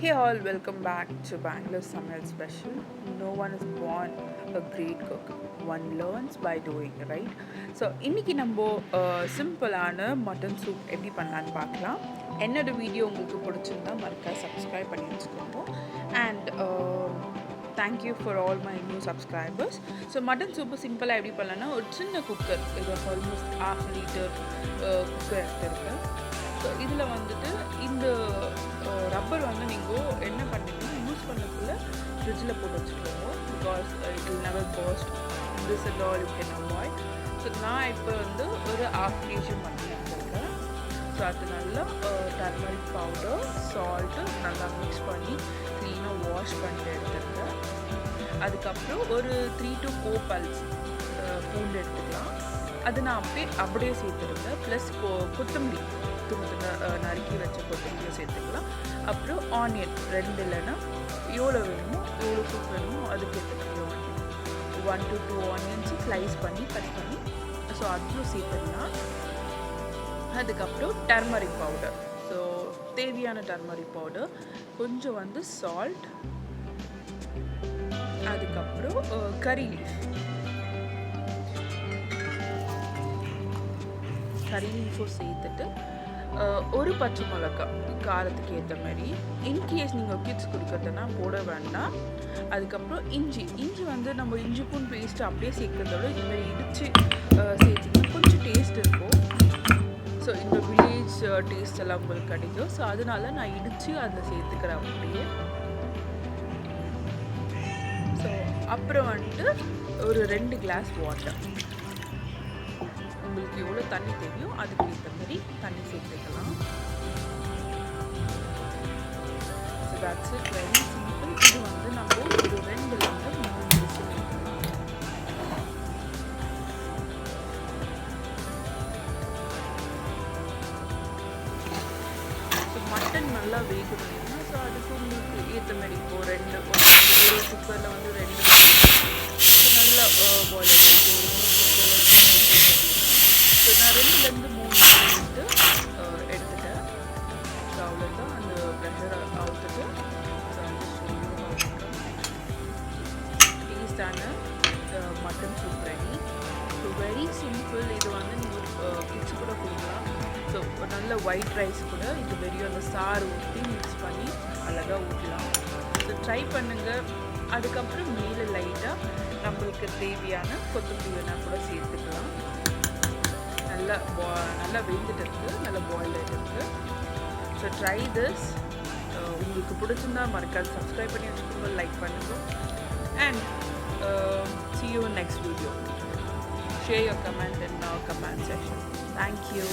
Hey all, welcome back to Bangalore Samayal special. No one is born a great cook. One learns by doing, right? So, இன்னைக்கு நம்ம சிம்பிளான mutton soup எப்படி பண்ணலான்னு பார்க்கலாம். என்னோட video உங்களுக்கு பிடிச்சிருந்தா மறக்காம சப்ஸ்கிரைப் பண்ணி வச்சுக்கோங்க. And thank you for all my new subscribers. So mutton soup சிம்பிளாக எப்படி பண்ணலான்னா ஒரு சின்ன குக்கர், இது ஆல்மோஸ்ட் 1/2 லிட்டர் குக்கர் எடுத்துருக்கேன். ஸோ இதில் வந்துட்டு இந்த ரப்பர் வந்து நீங்கள் என்ன பண்ணுறீங்கன்னா யூஸ் பண்ணக்குள்ளே ஃப்ரிட்ஜில் போட்டு வச்சுக்கோங்க. Because it will never burst. This and all you can avoid. So நான் இப்போ வந்து ஒரு 1/2 kg மட்டன் எடுத்துருக்கேன். ஸோ அது நல்லா டர்மரிக் பவுடர், சால்ட்டு நல்லா மிக்ஸ் பண்ணி க்ளீனாக வாஷ் பண்ணிட்டு எடுத்துருக்கேன். அதுக்கப்புறம் ஒரு 3 to 4 pulse பூண்டு எடுத்துக்கலாம். அது நான் அப்படியே சேர்த்துருக்கேன். ப்ளஸ் கொத்தமல்லி நறுக்கி வச்ச கொத்தமல்லியை சேர்த்துக்கலாம். அப்புறம் ஆனியன் 2 இல்லைன்னா எவ்வளோ வேணுமோ எவ்வளோ சூப் வேணுமோ அதுக்கு ஏற்ற ஆனியன் 1 to 2 ஆனியன்ஸு ஸ்லைஸ் பண்ணி கட் பண்ணி ஸோ அதுவும் சேர்த்துக்கலாம். அதுக்கப்புறம் டர்மரிக் பவுடர், ஸோ தேவையான டர்மரிக் பவுடர், கொஞ்சம் வந்து சால்ட், அதுக்கப்புறம் கறி லீஃபும் சேர்த்துட்டு ஒரு பச்சை மிளகாய் காரத்துக்கு ஏற்ற மாதிரி. இன்கேஸ் நீங்கள் கிட்ஸ் கொடுக்குறதுனா போட வேண்டாம். அதுக்கப்புறம் இஞ்சி வந்து நம்ம இஞ்சி பூண்டு பேஸ்ட்டு அப்படியே சேர்க்கறதோட இதுமாதிரி இடித்து சேர்த்திங்கன்னா கொஞ்சம் டேஸ்ட் இருக்கும். ஸோ இந்த வில்லேஜ் டேஸ்ட் எல்லாம் உங்களுக்கு கிடைக்கும். ஸோ அதனால நான் இடித்து அதில் சேர்த்துக்கிறேன் அப்படியே. ஸோ அப்புறம் வந்துட்டு ஒரு 2 கிளாஸ் வாட்டர், உங்களுக்கு எவ்வளோ தண்ணி தெரியும் அதுக்கு ஏற்ற மாதிரி தண்ணி சேர்த்துக்கலாம். So that's it, very simple. இது வந்து நம்ம ஒரு 2 to 3 விசில் வைக்கலாம். ஸோ மட்டன் நல்லா வேகணும்னா ஸோ அதுக்கு உங்களுக்கு ஏற்ற மாதிரி இப்போ ஒரு குக்கரில் வந்து 2 நல்லா பாயில் ஸோ நான் 2 to 3 எடுத்துட்டேன். ஸோ அவ்வளோதான், அந்த ப்ரெஷர் அவுத்துட்டு டேஸ்டான mutton soup ready. So very simple. இது வந்து நீங்கள் கிட்ஸ் கூட கொடுக்கலாம். ஸோ நல்ல ஒயிட் ரைஸ் கூட இது வெறியும் அந்த சாறு ஊற்றி மிக்ஸ் பண்ணி அழகாக ஊற்றலாம். ஸோ ட்ரை பண்ணுங்கள். அதுக்கப்புறம் மேலே லைட்டாக நம்மளுக்கு தேவையான கொத்தமல்லி வேணால் கூட சேர்த்துக்கலாம். நல்லா வெந்துட்டு இருக்குது, நல்லா பாயில் ஆகிட்டு. So try this. உங்களுக்கு பிடிச்சிருந்தா மறக்காது சப்ஸ்கிரைப் பண்ணி வச்சுக்கோங்க, லைக் பண்ணுங்க. And see you in next video. Share your comment in our comment section. Thank you.